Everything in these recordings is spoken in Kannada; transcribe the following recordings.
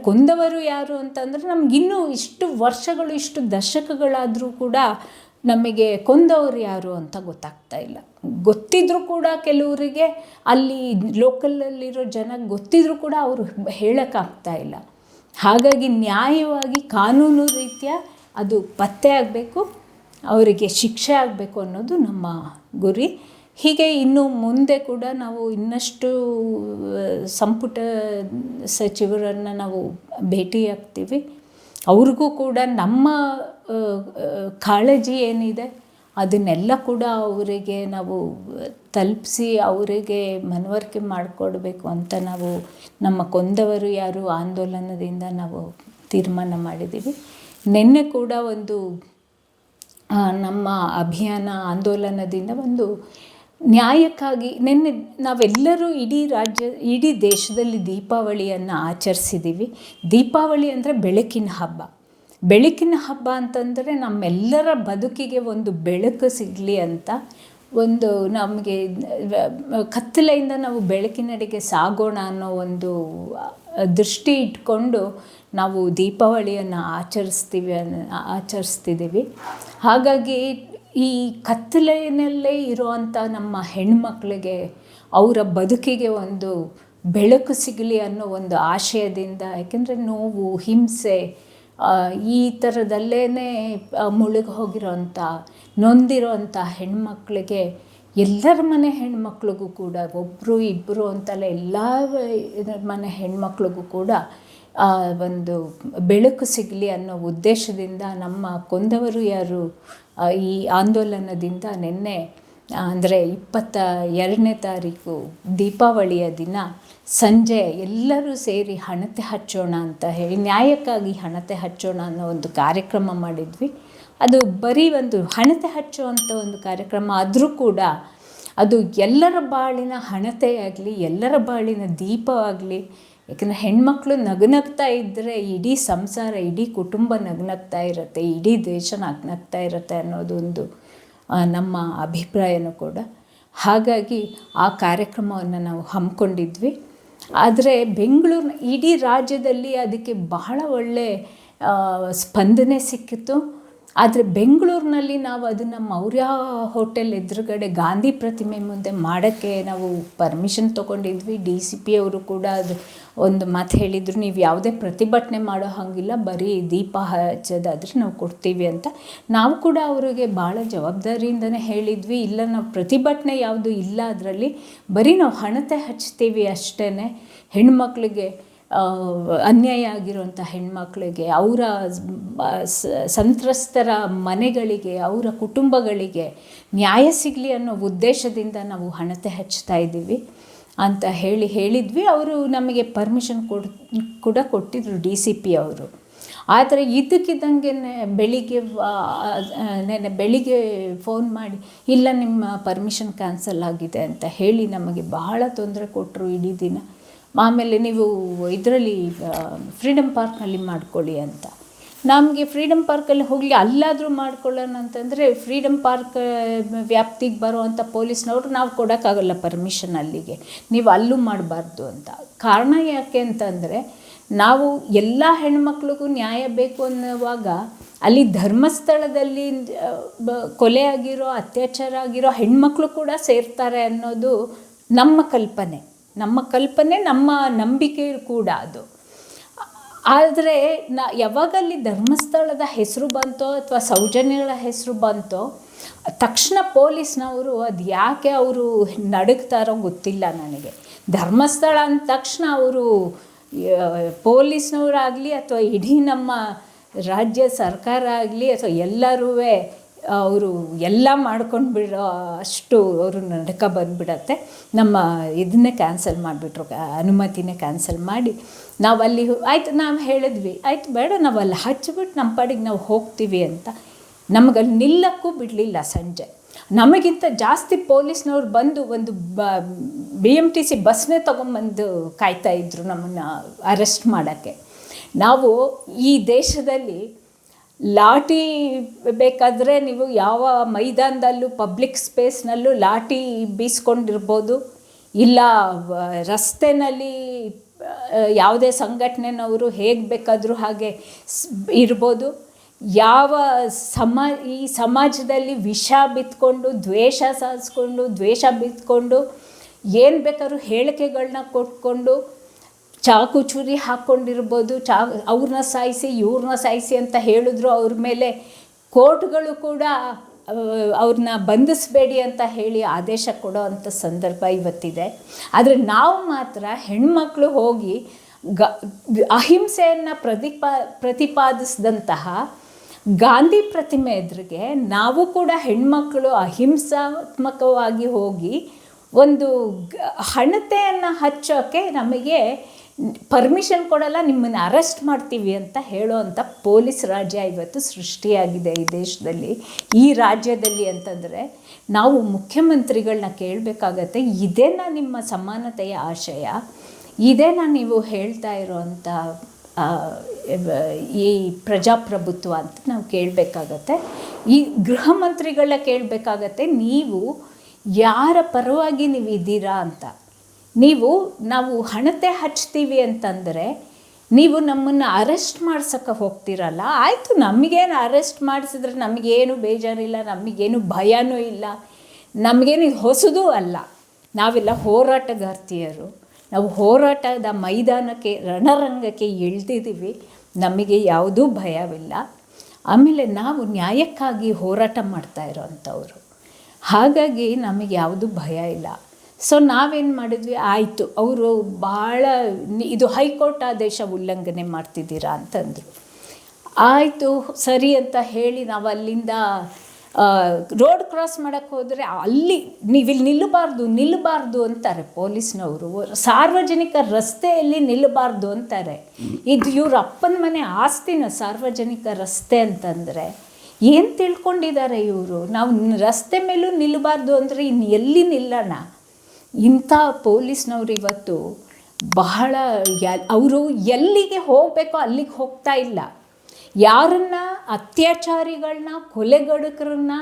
ಕೊಂದವರು ಯಾರು ಅಂತಂದರೆ ನಮಗಿನ್ನೂ ಇಷ್ಟು ವರ್ಷಗಳು ಇಷ್ಟು ದಶಕಗಳಾದರೂ ಕೂಡ ನಮಗೆ ಕೊಂದವರು ಯಾರು ಅಂತ ಗೊತ್ತಾಗ್ತಾ ಇಲ್ಲ. ಗೊತ್ತಿದ್ರೂ ಕೂಡ ಕೆಲವರಿಗೆ ಅಲ್ಲಿ ಲೋಕಲಲ್ಲಿರೋ ಜನ ಗೊತ್ತಿದ್ರೂ ಕೂಡ ಅವರು ಹೇಳೋಕ್ಕಾಗ್ತಾ ಇಲ್ಲ. ಹಾಗಾಗಿ ನ್ಯಾಯವಾಗಿ ಕಾನೂನು ರೀತ್ಯ ಅದು ಪತ್ತೆ ಆಗಬೇಕು, ಅವರಿಗೆ ಶಿಕ್ಷೆ ಆಗಬೇಕು ಅನ್ನೋದು ನಮ್ಮ ಗುರಿ. ಹೀಗೆ ಇನ್ನು ಮುಂದೆ ಕೂಡ ನಾವು ಇನ್ನಷ್ಟು ಸಂಪುಟ ಸಚಿವರನ್ನು ನಾವು ಭೇಟಿಯಾಗ್ತೀವಿ. ಅವ್ರಿಗೂ ಕೂಡ ನಮ್ಮ ಕಾಳಜಿ ಏನಿದೆ ಅದನ್ನೆಲ್ಲ ಕೂಡ ಅವರಿಗೆ ನಾವು ತಲುಪಿಸಿ ಅವರಿಗೆ ಮನವರಿಕೆ ಮಾಡಿಕೊಡ್ಬೇಕು ಅಂತ ನಾವು ನಮ್ಮ ಕೊಂದವರು ಯಾರು ಆಂದೋಲನದಿಂದ ನಾವು ತೀರ್ಮಾನ ಮಾಡಿದ್ದೀವಿ. ನಿನ್ನೆ ಕೂಡ ಒಂದು ನಮ್ಮ ಅಭಿಯಾನ ಆಂದೋಲನದಿಂದ ಒಂದು ನ್ಯಾಯಕ್ಕಾಗಿ ನಿನ್ನೆ ನಾವೆಲ್ಲರೂ ಇಡೀ ದೇಶದಲ್ಲಿ ದೀಪಾವಳಿಯನ್ನು ಆಚರಿಸಿದ್ದೀವಿ. ದೀಪಾವಳಿ ಅಂದರೆ ಬೆಳಕಿನ ಹಬ್ಬ. ಬೆಳಕಿನ ಹಬ್ಬ ಅಂತಂದರೆ ನಮ್ಮೆಲ್ಲರ ಬದುಕಿಗೆ ಒಂದು ಬೆಳಕು ಸಿಗಲಿ ಅಂತ, ಒಂದು ನಮಗೆ ಕತ್ತಲೆಯಿಂದ ನಾವು ಬೆಳಕಿನೆಡೆಗೆ ಸಾಗೋಣ ಅನ್ನೋ ಒಂದು ದೃಷ್ಟಿ ಇಟ್ಕೊಂಡು ನಾವು ದೀಪಾವಳಿಯನ್ನು ಆಚರಿಸ್ತಿದ್ದೀವಿ. ಹಾಗಾಗಿ ಈ ಕತ್ತಲೆಯಲ್ಲೇ ಇರುವಂಥ ನಮ್ಮ ಹೆಣ್ಮಕ್ಳಿಗೆ ಅವರ ಬದುಕಿಗೆ ಒಂದು ಬೆಳಕು ಸಿಗಲಿ ಅನ್ನೋ ಒಂದು ಆಶಯದಿಂದ, ಯಾಕೆಂದರೆ ನೋವು, ಹಿಂಸೆ ಈ ಥರದಲ್ಲೇ ಮುಳುಗಿ ಹೋಗಿರೋಂಥ ನೊಂದಿರೋಂಥ ಹೆಣ್ಮಕ್ಳಿಗೆ, ಎಲ್ಲರ ಮನೆ ಹೆಣ್ಮಕ್ಳಿಗೂ ಕೂಡ, ಒಬ್ಬರು ಇಬ್ಬರು ಅಂತಲ್ಲ ಎಲ್ಲ ಮನೆ ಹೆಣ್ಮಕ್ಳಿಗೂ ಕೂಡ ಒಂದು ಬೆಳಕು ಸಿಗಲಿ ಅನ್ನೋ ಉದ್ದೇಶದಿಂದ ನಮ್ಮ ಕೊಂದವರು ಯಾರು ಈ ಆಂದೋಲನದಿಂದ ನಿನ್ನೆ ಅಂದರೆ 22ನೇ ತಾರೀಕು ದೀಪಾವಳಿಯ ದಿನ ಸಂಜೆ ಎಲ್ಲರೂ ಸೇರಿ ಹಣತೆ ಹಚ್ಚೋಣ ಅಂತ ಹೇಳಿ, ನ್ಯಾಯಕ್ಕಾಗಿ ಹಣತೆ ಹಚ್ಚೋಣ ಅನ್ನೋ ಒಂದು ಕಾರ್ಯಕ್ರಮ ಮಾಡಿದ್ವಿ. ಅದು ಬರೀ ಒಂದು ಹಣತೆ ಹಚ್ಚುವಂಥ ಒಂದು ಕಾರ್ಯಕ್ರಮ ಆದರೂ ಕೂಡ ಅದು ಎಲ್ಲರ ಬಾಳಿನ ಹಣತೆಯಾಗಲಿ, ಎಲ್ಲರ ಬಾಳಿನ ದೀಪವಾಗಲಿ. ಯಾಕಂದರೆ ಹೆಣ್ಮಕ್ಳು ನಗುನಗ್ತಾ ಇದ್ದರೆ ಇಡೀ ಸಂಸಾರ, ಇಡೀ ಕುಟುಂಬ ನಗುನಗ್ತಾ ಇರುತ್ತೆ, ಇಡೀ ದೇಶ ನಗ್ನಗ್ತಾ ಇರುತ್ತೆ ಅನ್ನೋದೊಂದು ನಮ್ಮ ಅಭಿಪ್ರಾಯನೂ ಕೂಡ. ಹಾಗಾಗಿ ಆ ಕಾರ್ಯಕ್ರಮವನ್ನು ನಾವು ಹಮ್ಮಿಕೊಂಡಿದ್ವಿ. ಆದರೆ ಇಡೀ ರಾಜ್ಯದಲ್ಲಿ ಅದಕ್ಕೆ ಬಹಳ ಒಳ್ಳೆ ಸ್ಪಂದನೆ ಸಿಕ್ಕಿತು. ಆದರೆ ಬೆಂಗಳೂರಿನಲ್ಲಿ ನಾವು ಅದನ್ನು ಮೌರ್ಯ ಹೋಟೆಲ್ ಎದುರುಗಡೆ ಗಾಂಧಿ ಪ್ರತಿಮೆ ಮುಂದೆ ಮಾಡೋಕ್ಕೆ ನಾವು ಪರ್ಮಿಷನ್ ತೊಗೊಂಡಿದ್ವಿ. DCP ಅವರು ಕೂಡ ಅದು ಒಂದು ಮಾತು ಹೇಳಿದರು, ನೀವು ಯಾವುದೇ ಪ್ರತಿಭಟನೆ ಮಾಡೋ ಹಾಗಿಲ್ಲ, ಬರೀ ದೀಪ ಹಚ್ಚೋದಾದರೆ ನಾವು ಕೊಡ್ತೀವಿ ಅಂತ. ನಾವು ಕೂಡ ಅವರಿಗೆ ಭಾಳ ಜವಾಬ್ದಾರಿಯಿಂದನೇ ಹೇಳಿದ್ವಿ, ಇಲ್ಲ ನಾವು ಪ್ರತಿಭಟನೆ ಯಾವುದು ಇಲ್ಲ, ಅದರಲ್ಲಿ ಬರೀ ನಾವು ಹಣತೆ ಹಚ್ತೀವಿ ಅಷ್ಟೇ. ಹೆಣ್ಮಕ್ಳಿಗೆ ಅನ್ಯಾಯ ಆಗಿರುವಂಥ ಹೆಣ್ಮಕ್ಳಿಗೆ, ಅವರ ಸಂತ್ರಸ್ತರ ಮನೆಗಳಿಗೆ, ಅವರ ಕುಟುಂಬಗಳಿಗೆ ನ್ಯಾಯ ಸಿಗಲಿ ಅನ್ನೋ ಉದ್ದೇಶದಿಂದ ನಾವು ಹಣತೆ ಹಚ್ತಾ ಇದ್ದೀವಿ ಅಂತ ಹೇಳಿದ್ವಿ. ಅವರು ನಮಗೆ ಪರ್ಮಿಷನ್ ಕೂಡ ಕೊಟ್ಟಿದ್ರು DCP ಅವರು. ಆದರೆ ಇದ್ದಕ್ಕಿದ್ದಂಗೆ ಬೆಳಿಗ್ಗೆ ಫೋನ್ ಮಾಡಿ, ಇಲ್ಲ ನಿಮ್ಮ ಪರ್ಮಿಷನ್ ಕ್ಯಾನ್ಸಲ್ ಆಗಿದೆ ಅಂತ ಹೇಳಿ ನಮಗೆ ಬಹಳ ತೊಂದರೆ ಕೊಟ್ಟರು ಇಡೀ ದಿನ. ಆಮೇಲೆ ನೀವು ಇದರಲ್ಲಿ ಫ್ರೀಡಮ್ ಪಾರ್ಕ್ನಲ್ಲಿ ಮಾಡ್ಕೊಳ್ಳಿ ಅಂತ. ನಮಗೆ ಫ್ರೀಡಮ್ ಪಾರ್ಕಲ್ಲಿ ಹೋಗಲಿ, ಅಲ್ಲಾದರೂ ಮಾಡ್ಕೊಳ್ಳೋಣ ಅಂತಂದರೆ ಫ್ರೀಡಮ್ ಪಾರ್ಕ್ ವ್ಯಾಪ್ತಿಗೆ ಬರುವಂಥ ಪೊಲೀಸ್ನವರು ನಾವು ಕೊಡೋಕ್ಕಾಗಲ್ಲ ಪರ್ಮಿಷನ್ ಅಲ್ಲಿಗೆ, ನೀವು ಅಲ್ಲೂ ಮಾಡಬಾರ್ದು ಅಂತ. ಕಾರಣ ಯಾಕೆ ಅಂತಂದರೆ, ನಾವು ಎಲ್ಲ ಹೆಣ್ಮಕ್ಳಿಗೂ ನ್ಯಾಯ ಬೇಕು ಅನ್ನುವಾಗ ಅಲ್ಲಿ ಧರ್ಮಸ್ಥಳದಲ್ಲಿ ಕೊಲೆ ಆಗಿರೋ, ಅತ್ಯಾಚಾರ ಆಗಿರೋ ಹೆಣ್ಮಕ್ಳು ಕೂಡ ಸೇರ್ತಾರೆ ಅನ್ನೋದು ನಮ್ಮ ಕಲ್ಪನೆ, ನಮ್ಮ ನಂಬಿಕೆ ಕೂಡ ಅದು. ಆದರೆ ಯಾವಾಗಲ್ಲಿ ಧರ್ಮಸ್ಥಳದ ಹೆಸರು ಬಂತೋ ಅಥವಾ ಸೌಜನ್ಯಗಳ ಹೆಸರು ಬಂತೋ ತಕ್ಷಣ ಪೊಲೀಸ್ನವರು ಅದು ಯಾಕೆ ಅವರು ನಡುಗ್ತಾರೋ ಗೊತ್ತಿಲ್ಲ ನನಗೆ. ಧರ್ಮಸ್ಥಳ ಅಂದ ತಕ್ಷಣ ಅವರು ಪೊಲೀಸ್ನವರಾಗಲಿ ಅಥವಾ ಇಡೀ ನಮ್ಮ ರಾಜ್ಯ ಸರ್ಕಾರ ಆಗಲಿ ಅಥವಾ ಎಲ್ಲರೂ ಅವರು ಎಲ್ಲ ಮಾಡ್ಕೊಂಡು ಬಿಡೋ ಅಷ್ಟು ಅವರು ನಡ್ಕ ಬಂದುಬಿಡತ್ತೆ. ನಮ್ಮ ಇದನ್ನೇ ಕ್ಯಾನ್ಸಲ್ ಮಾಡಿಬಿಟ್ರು, ಅನುಮತಿನೇ ಕ್ಯಾನ್ಸಲ್ ಮಾಡಿ ನಾವಲ್ಲಿ ಆಯಿತು, ನಾವು ಹೇಳಿದ್ವಿ ಆಯಿತು ಬೇಡ, ನಾವು ಅಲ್ಲಿ ಹಚ್ಚಿಬಿಟ್ಟು ನಮ್ಮ ಪಾಡಿಗೆ ನಾವು ಹೋಗ್ತೀವಿ ಅಂತ. ನಮಗಲ್ಲಿ ನಿಲ್ಲಕ್ಕೂ ಬಿಡಲಿಲ್ಲ. ಸಂಜೆ ನಮಗಿಂತ ಜಾಸ್ತಿ ಪೊಲೀಸ್ನವ್ರು ಬಂದು ಒಂದು BMTC ಬಸ್ನೇ ತೊಗೊಂಬಂದು ಕಾಯ್ತಾಯಿದ್ರು ನಮ್ಮನ್ನು ಅರೆಸ್ಟ್ ಮಾಡೋಕ್ಕೆ. ನಾವು ಈ ದೇಶದಲ್ಲಿ ಲಾಠಿ ಬೇಕಾದರೆ ನೀವು ಯಾವ ಮೈದಾನದಲ್ಲೂ ಪಬ್ಲಿಕ್ ಸ್ಪೇಸ್ನಲ್ಲೂ ಲಾಠಿ ಬೀಸ್ಕೊಂಡಿರ್ಬೋದು, ಇಲ್ಲ ರಸ್ತೆಯಲ್ಲಿ ಯಾವುದೇ ಸಂಘಟನೆನವರು ಹೇಗೆ ಬೇಕಾದರೂ ಹಾಗೆ ಇರ್ಬೋದು. ಯಾವ ಈ ಸಮಾಜದಲ್ಲಿ ವಿಷ ಬಿತ್ಕೊಂಡು, ದ್ವೇಷ ಸಾಧಿಸ್ಕೊಂಡು, ದ್ವೇಷ ಬಿತ್ಕೊಂಡು, ಏನು ಬೇಕಾದ್ರೂ ಹೇಳಿಕೆಗಳನ್ನ ಕೊಟ್ಕೊಂಡು, ಚಾಕು ಚೂರಿ ಹಾಕ್ಕೊಂಡಿರ್ಬೋದು, ಅವ್ರನ್ನ ಸಾಯಿಸಿ ಇವ್ರನ್ನ ಸಾಯಿಸಿ ಅಂತ ಹೇಳಿದ್ರು. ಅವ್ರ ಮೇಲೆ ಕೋರ್ಟ್ಗಳು ಕೂಡ ಅವ್ರನ್ನ ಬಂಧಿಸಬೇಡಿ ಅಂತ ಹೇಳಿ ಆದೇಶ ಕೊಡೋ ಅಂಥ ಸಂದರ್ಭ ಇವತ್ತಿದೆ. ಆದರೆ ನಾವು ಮಾತ್ರ ಹೆಣ್ಮಕ್ಳು ಹೋಗಿ ಅಹಿಂಸೆಯನ್ನು ಪ್ರತಿಪಾದಿಸಿದಂತಹ ಗಾಂಧಿ ಪ್ರತಿಮೆ ಎದುರಿಗೆ ನಾವು ಕೂಡ ಹೆಣ್ಮಕ್ಳು ಅಹಿಂಸಾತ್ಮಕವಾಗಿ ಹೋಗಿ ಒಂದು ಹಣತೆಯನ್ನು ಹಚ್ಚೋಕ್ಕೆ ನಮಗೆ ಪರ್ಮಿಷನ್ ಕೊಡಲ್ಲ, ನಿಮ್ಮನ್ನು ಅರೆಸ್ಟ್ ಮಾಡ್ತೀವಿ ಅಂತ ಹೇಳೋವಂಥ ಪೊಲೀಸ್ ರಾಜ್ಯ ಇವತ್ತು ಸೃಷ್ಟಿಯಾಗಿದೆ ಈ ದೇಶದಲ್ಲಿ, ಈ ರಾಜ್ಯದಲ್ಲಿ. ಅಂತಂದರೆ ನಾವು ಮುಖ್ಯಮಂತ್ರಿಗಳನ್ನ ಕೇಳಬೇಕಾಗತ್ತೆ, ಇದೇನಾ ನಿಮ್ಮ ಸಮಾನತೆಯ ಆಶಯ? ಇದೇನಾ ನೀವು ಹೇಳ್ತಾ ಇರೋವಂಥ ಈ ಪ್ರಜಾಪ್ರಭುತ್ವ ಅಂತ ನಾವು ಕೇಳಬೇಕಾಗತ್ತೆ. ಈ ಗೃಹ ಮಂತ್ರಿಗಳನ್ನ ಕೇಳಬೇಕಾಗತ್ತೆ, ನೀವು ಯಾರ ಪರವಾಗಿ ನೀವು ಇದ್ದೀರಾ ಅಂತ. ನಾವು ಹಣತೆ ಹಚ್ತೀವಿ ಅಂತಂದರೆ ನೀವು ನಮ್ಮನ್ನು ಅರೆಸ್ಟ್ ಮಾಡ್ಸೋಕ್ಕೆ ಹೋಗ್ತಿರಲ್ಲ. ಆಯಿತು, ನಮಗೇನು ಅರೆಸ್ಟ್ ಮಾಡಿಸಿದ್ರೆ ನಮಗೇನು ಬೇಜಾರಿಲ್ಲ, ನಮಗೇನು ಭಯನೂ ಇಲ್ಲ, ನಮಗೇನು ಹೊಸದೂ ಅಲ್ಲ. ನಾವೆಲ್ಲ ಹೋರಾಟಗಾರ್ತಿಯರು, ನಾವು ಹೋರಾಟದ ಮೈದಾನಕ್ಕೆ, ರಣರಂಗಕ್ಕೆ ಇಳಿದಿದ್ದೀವಿ, ನಮಗೆ ಯಾವುದೂ ಭಯವಿಲ್ಲ. ಆಮೇಲೆ ನಾವು ನ್ಯಾಯಕ್ಕಾಗಿ ಹೋರಾಟ ಮಾಡ್ತಾ ಇರೋವಂಥವ್ರು, ಹಾಗಾಗಿ ನಮಗೆ ಯಾವುದೂ ಭಯ ಇಲ್ಲ. ಸೊ ನಾವೇನು ಮಾಡಿದ್ವಿ, ಆಯಿತು ಅವರು ಭಾಳ ಇದು ಹೈಕೋರ್ಟ್ ಆದೇಶ ಉಲ್ಲಂಘನೆ ಮಾಡ್ತಿದ್ದೀರಾ ಅಂತಂದರು. ಆಯಿತು ಸರಿ ಅಂತ ಹೇಳಿ ನಾವು ಅಲ್ಲಿಂದ ರೋಡ್ ಕ್ರಾಸ್ ಮಾಡೋಕ್ಕೆ ಹೋದರೆ ಅಲ್ಲಿ ನೀವಿಲ್ಲಿ ನಿಲ್ಲಬಾರ್ದು ಅಂತಾರೆ ಪೊಲೀಸ್ನವರು. ಸಾರ್ವಜನಿಕ ರಸ್ತೆಯಲ್ಲಿ ನಿಲ್ಲಬಾರ್ದು ಅಂತಾರೆ. ಇದು ಇವ್ರ ಅಪ್ಪನ ಮನೆ ಆಸ್ತಿನ ಸಾರ್ವಜನಿಕ ರಸ್ತೆ ಅಂತಂದರೆ ಏನು ತಿಳ್ಕೊಂಡಿದ್ದಾರೆ ಇವರು? ನಾವು ರಸ್ತೆ ಮೇಲೂ ನಿಲ್ಲಬಾರ್ದು ಅಂದರೆ ಇನ್ನು ಎಲ್ಲಿ ನಿಲ್ಲೋಣ? ಇಂಥ ಪೊಲೀಸ್ನವ್ರು ಇವತ್ತು ಬಹಳ ಅವರು ಎಲ್ಲಿಗೆ ಹೋಗಬೇಕೋ ಅಲ್ಲಿಗೆ ಹೋಗ್ತಾ ಇಲ್ಲ. ಯಾರನ್ನ ಅತ್ಯಾಚಾರಿಗಳನ್ನ, ಕೊಲೆಗಡುಕರನ್ನ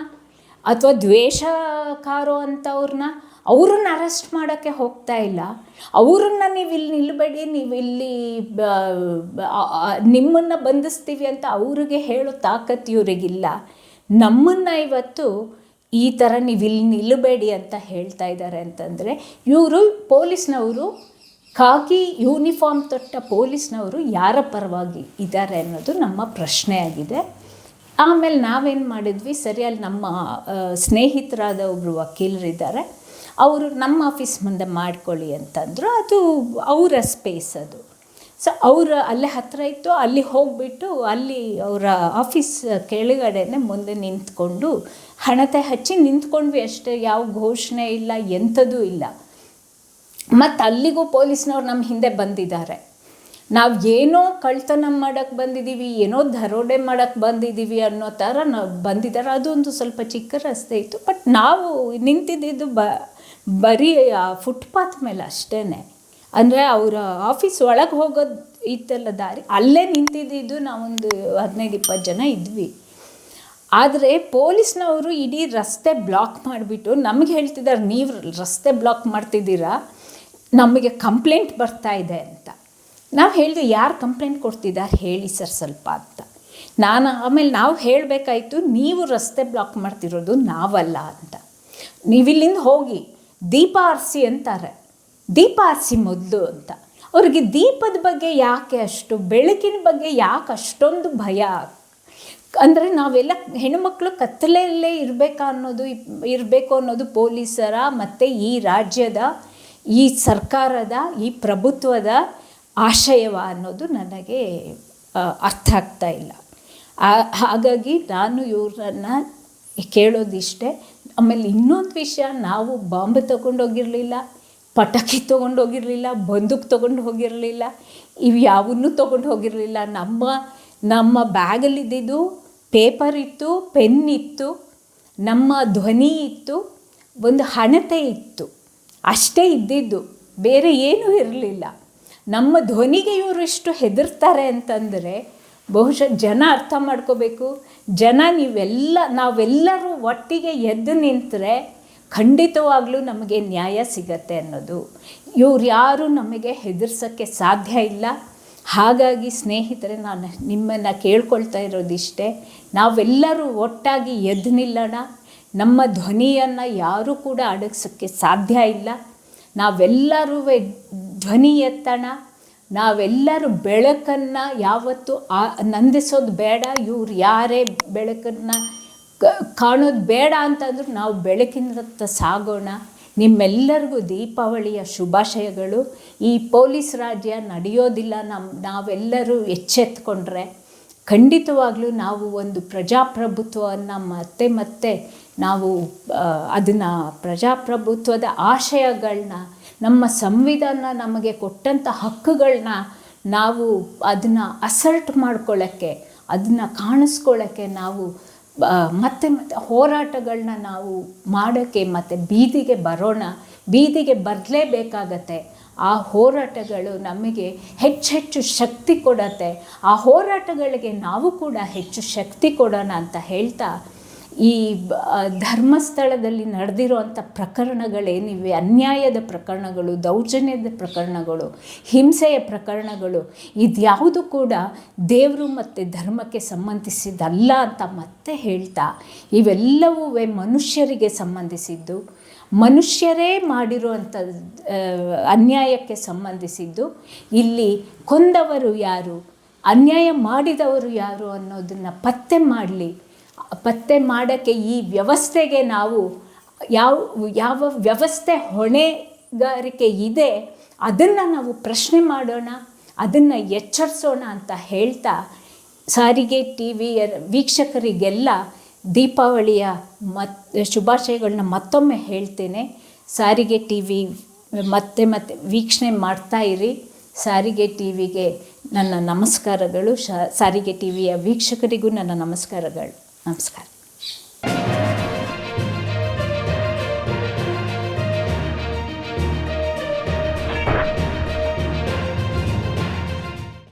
ಅಥವಾ ದ್ವೇಷಕಾರೋ ಅಂಥವ್ರನ್ನ ಅವ್ರನ್ನ ಅರೆಸ್ಟ್ ಮಾಡೋಕ್ಕೆ ಹೋಗ್ತಾ ಇಲ್ಲ. ಅವ್ರನ್ನ ನೀವು ಇಲ್ಲಿ ನಿಲ್ಲಬೇಡಿ, ನೀವು ಇಲ್ಲಿ ನಿಮ್ಮನ್ನು ಬಂಧಿಸ್ತೀವಿ ಅಂತ ಅವ್ರಿಗೆ ಹೇಳೋ ತಾಕತ್ತು ಇವರಿಗಿಲ್ಲ. ನಮ್ಮನ್ನು ಇವತ್ತು ಈ ಥರ ನೀವು ಇಲ್ಲಿ ನಿಲ್ಲಬೇಡಿ ಅಂತ ಹೇಳ್ತಾ ಇದ್ದಾರೆ ಅಂತಂದರೆ ಇವರು ಪೊಲೀಸ್ನವರು, ಖಾಕಿ ಯೂನಿಫಾರ್ಮ್ ತೊಟ್ಟ ಪೊಲೀಸ್ನವರು ಯಾರ ಪರವಾಗಿ ಇದ್ದಾರೆ ಅನ್ನೋದು ನಮ್ಮ ಪ್ರಶ್ನೆಯಾಗಿದೆ. ಆಮೇಲೆ ನಾವೇನು ಮಾಡಿದ್ವಿ, ಸರಿಯಲ್ಲಿ ನಮ್ಮ ಸ್ನೇಹಿತರಾದ ಒಬ್ಬರು ವಕೀಲರಿದ್ದಾರೆ, ಅವರು ನಮ್ಮ ಆಫೀಸ್ ಮುಂದೆ ಮಾಡ್ಕೊಳ್ಳಿ ಅಂತಂದರು. ಅದು ಅವರ ಸ್ಪೇಸ್ ಅದು. ಸೊ ಅವರು ಅಲ್ಲೇ ಹತ್ತಿರ ಇತ್ತು, ಅಲ್ಲಿ ಹೋಗಿಬಿಟ್ಟು ಅಲ್ಲಿ ಅವರ ಆಫೀಸ್ ಕೆಳಗಡೆನೆ ಮುಂದೆ ನಿಂತ್ಕೊಂಡು ಹಣತೆ ಹಚ್ಚಿ ನಿಂತ್ಕೊಂಡ್ವಿ ಅಷ್ಟೇ. ಯಾವ ಘೋಷಣೆ ಇಲ್ಲ, ಎಂಥದೂ ಇಲ್ಲ. ಮತ್ತು ಅಲ್ಲಿಗೂ ಪೊಲೀಸ್ನವ್ರು ನಮ್ಮ ಹಿಂದೆ ಬಂದಿದ್ದಾರೆ. ನಾವು ಏನೋ ಕಳ್ತನ ಮಾಡೋಕ್ಕೆ ಬಂದಿದ್ದೀವಿ, ಏನೋ ದರೋಡೆ ಮಾಡೋಕ್ಕೆ ಬಂದಿದ್ದೀವಿ ಅನ್ನೋ ಥರ ನಾವು ಬಂದಿದ್ದಾರೆ. ಅದೊಂದು ಸ್ವಲ್ಪ ಚಿಕ್ಕ ರಸ್ತೆ ಇತ್ತು, ಬಟ್ ನಾವು ನಿಂತಿದ್ದು ಬರೀ ಫುಟ್ಪಾತ್ ಮೇಲೆ ಅಷ್ಟೇ. ಅಂದರೆ ಅವರ ಆಫೀಸ್ ಒಳಗೆ ಹೋಗೋದು ಇತ್ತಲ್ಲ ದಾರಿ, ಅಲ್ಲೇ ನಿಂತಿದ್ದು ನಾವೊಂದು 15-20 ಜನ ಇದ್ವಿ. ಆದರೆ ಪೊಲೀಸ್ನವರು ಇಡೀ ರಸ್ತೆ ಬ್ಲಾಕ್ ಮಾಡಿಬಿಟ್ಟು ನಮಗೆ ಹೇಳ್ತಿದ್ದಾರೆ, ನೀವು ರಸ್ತೆ ಬ್ಲಾಕ್ ಮಾಡ್ತಿದ್ದೀರಾ, ನಮಗೆ ಕಂಪ್ಲೇಂಟ್ ಬರ್ತಾ ಇದೆ ಅಂತ. ನಾವು ಹೇಳಿದ್ವಿ, ಯಾರು ಕಂಪ್ಲೇಂಟ್ ಕೊಡ್ತಿದ್ದಾರೆ ಹೇಳಿ ಸರ್ ಸ್ವಲ್ಪ ಅಂತ. ಆಮೇಲೆ ನಾವು ಹೇಳಬೇಕಾಯ್ತು, ನೀವು ರಸ್ತೆ ಬ್ಲಾಕ್ ಮಾಡ್ತಿರೋದು ನಾವಲ್ಲ ಅಂತ. ನೀವಿಲ್ಲಿಂದ ಹೋಗಿ ದೀಪ ಆರಿಸಿ ಅಂತಾರೆ. ದೀಪ ಆರಿಸಿ ಮೊದಲು ಅಂತ. ಅವ್ರಿಗೆ ದೀಪದ ಬಗ್ಗೆ ಯಾಕೆ ಅಷ್ಟು, ಬೆಳಕಿನ ಬಗ್ಗೆ ಯಾಕೆ ಅಷ್ಟೊಂದು ಭಯ? ಅಂದರೆ ನಾವೆಲ್ಲ ಹೆಣ್ಣುಮಕ್ಕಳು ಕತ್ತಲೆಯಲ್ಲೇ ಇರಬೇಕು ಅನ್ನೋದು ಪೊಲೀಸರ ಮತ್ತು ಈ ರಾಜ್ಯದ, ಈ ಸರ್ಕಾರದ, ಈ ಪ್ರಭುತ್ವದ ಆಶಯವ ಅನ್ನೋದು ನನಗೆ ಅರ್ಥ ಆಗ್ತಾ ಇಲ್ಲ. ಹಾಗಾಗಿ ನಾನು ಇವ್ರನ್ನ ಕೇಳೋದಿಷ್ಟೇ. ಆಮೇಲೆ ಇನ್ನೊಂದು ವಿಷಯ, ನಾವು ಬಾಂಬ್ ತೊಗೊಂಡೋಗಿರಲಿಲ್ಲ, ಪಟಾಕಿ ತೊಗೊಂಡೋಗಿರಲಿಲ್ಲ, ಬಂದೂಕು ತೊಗೊಂಡು ಹೋಗಿರಲಿಲ್ಲ, ಇವು ಯಾವನ್ನೂ ತೊಗೊಂಡು ಹೋಗಿರಲಿಲ್ಲ. ನಮ್ಮ ಬ್ಯಾಗಲ್ಲಿದ್ದಿದ್ದು ಪೇಪರ್ ಇತ್ತು, ಪೆನ್ ಇತ್ತು, ನಮ್ಮ ಧ್ವನಿ ಇತ್ತು, ಒಂದು ಹಣತೆ ಇತ್ತು, ಅಷ್ಟೇ ಇದ್ದಿದ್ದು, ಬೇರೆ ಏನೂ ಇರಲಿಲ್ಲ. ನಮ್ಮ ಧ್ವನಿಗೆ ಇವರು ಇಷ್ಟು ಹೆದರ್ತಾರೆ ಅಂತಂದರೆ ಬಹುಶಃ ಜನ ಅರ್ಥ ಮಾಡ್ಕೋಬೇಕು. ನಾವೆಲ್ಲರೂ ಒಟ್ಟಿಗೆ ಎದ್ದು ನಿಂತರೆ ಖಂಡಿತವಾಗ್ಲೂ ನಮಗೆ ನ್ಯಾಯ ಸಿಗತ್ತೆ ಅನ್ನೋದು. ಇವ್ರು ಯಾರೂ ನಮಗೆ ಹೆದರ್ಸೋಕ್ಕೆ ಸಾಧ್ಯ ಇಲ್ಲ. ಹಾಗಾಗಿ ಸ್ನೇಹಿತರೆ, ನಾನು ನಿಮ್ಮನ್ನು ಕೇಳ್ಕೊಳ್ತಾ ಇರೋದಿಷ್ಟೇ, ನಾವೆಲ್ಲರೂ ಒಟ್ಟಾಗಿ ಎದ್ದು ನಿಲ್ಲೋಣ. ನಮ್ಮ ಧ್ವನಿಯನ್ನು ಯಾರೂ ಕೂಡ ಅಡಗಿಸೋಕ್ಕೆ ಸಾಧ್ಯ ಇಲ್ಲ. ನಾವೆಲ್ಲರೂ ಧ್ವನಿ ಎತ್ತೋಣ. ನಾವೆಲ್ಲರೂ ಬೆಳಕನ್ನು ಯಾವತ್ತೂ ನಂದಿಸೋದು ಬೇಡ. ಇವ್ರು ಯಾರೇ ಬೆಳಕನ್ನು ಕಾಣೋದು ಬೇಡ ಅಂತಂದ್ರೂ ನಾವು ಬೆಳಕಿನತ್ತ ಸಾಗೋಣ. ನಿಮ್ಮೆಲ್ಲರಿಗೂ ದೀಪಾವಳಿಯ ಶುಭಾಶಯಗಳು. ಈ ಪೊಲೀಸ್ ರಾಜ್ಯ ನಡೆಯೋದಿಲ್ಲ. ನಾವೆಲ್ಲರೂ ಎಚ್ಚೆತ್ಕೊಂಡ್ರೆ ಖಂಡಿತವಾಗ್ಲೂ ನಾವು ಒಂದು ಪ್ರಜಾಪ್ರಭುತ್ವವನ್ನು ಮತ್ತೆ ನಾವು ಅದನ್ನು ಪ್ರಜಾಪ್ರಭುತ್ವದ ಆಶಯಗಳನ್ನ, ನಮ್ಮ ಸಂವಿಧಾನ ನಮಗೆ ಕೊಟ್ಟಂಥ ಹಕ್ಕುಗಳನ್ನ ನಾವು ಅದನ್ನು ಅಸರ್ಟ್ ಮಾಡ್ಕೊಳ್ಳೋಕ್ಕೆ, ಅದನ್ನು ಕಾಣಿಸ್ಕೊಳ್ಳೋಕ್ಕೆ ನಾವು ಮತ್ತೆ ಹೋರಾಟಗಳನ್ನ ನಾವು ಮಾಡೋಕ್ಕೆ ಮತ್ತು ಬೀದಿಗೆ ಬರೋಣ. ಬೀದಿಗೆ ಬರಲೇಬೇಕಾಗತ್ತೆ. ಆ ಹೋರಾಟಗಳು ನಮಗೆ ಹೆಚ್ಚೆಚ್ಚು ಶಕ್ತಿ ಕೊಡತ್ತೆ. ಆ ಹೋರಾಟಗಳಿಗೆ ನಾವು ಕೂಡ ಹೆಚ್ಚು ಶಕ್ತಿ ಕೊಡೋಣ ಅಂತ ಹೇಳ್ತಾ, ಈ ಧರ್ಮಸ್ಥಳದಲ್ಲಿ ನಡೆದಿರುವಂಥ ಪ್ರಕರಣಗಳೇನಿವೆ, ಅನ್ಯಾಯದ ಪ್ರಕರಣಗಳು, ದೌರ್ಜನ್ಯದ ಪ್ರಕರಣಗಳು, ಹಿಂಸೆಯ ಪ್ರಕರಣಗಳು, ಇದ್ಯಾವುದು ಕೂಡ ದೇವರು ಮತ್ತು ಧರ್ಮಕ್ಕೆ ಸಂಬಂಧಿಸಿದ್ದಲ್ಲ ಅಂತ ಮತ್ತೆ ಹೇಳ್ತಾ, ಇವೆಲ್ಲವೂ ಮನುಷ್ಯರಿಗೆ ಸಂಬಂಧಿಸಿದ್ದು, ಮನುಷ್ಯರೇ ಮಾಡಿರುವಂಥ ಅನ್ಯಾಯಕ್ಕೆ ಸಂಬಂಧಿಸಿದ್ದು. ಇಲ್ಲಿ ಕೊಂದವರು ಯಾರು, ಅನ್ಯಾಯ ಮಾಡಿದವರು ಯಾರು ಅನ್ನೋದನ್ನು ಪತ್ತೆ ಮಾಡೋಕ್ಕೆ ಈ ವ್ಯವಸ್ಥೆಗೆ ನಾವು ಯಾವ ವ್ಯವಸ್ಥೆ ಹೊಣೆಗಾರಿಕೆ ಇದೆ ಅದನ್ನು ನಾವು ಪ್ರಶ್ನೆ ಮಾಡೋಣ, ಅದನ್ನು ಎಚ್ಚರಿಸೋಣ ಅಂತ ಹೇಳ್ತಾ, ಸಾರಿಗೆ ಟಿವಿಯ ವೀಕ್ಷಕರಿಗೆಲ್ಲ ದೀಪಾವಳಿಯ ಶುಭಾಶಯಗಳನ್ನ ಮತ್ತೊಮ್ಮೆ ಹೇಳ್ತೇನೆ. ಸಾರಿಗೆ ಟಿವಿ ಮತ್ತೆ ವೀಕ್ಷಣೆ ಮಾಡ್ತಾಯಿರಿ. ಸಾರಿಗೆ ಟಿವಿಗೆ ನನ್ನ ನಮಸ್ಕಾರಗಳು. ಸಾರಿಗೆ ಟಿವಿಯ ವೀಕ್ಷಕರಿಗೂ ನನ್ನ ನಮಸ್ಕಾರಗಳು. ನಮಸ್ಕಾರ.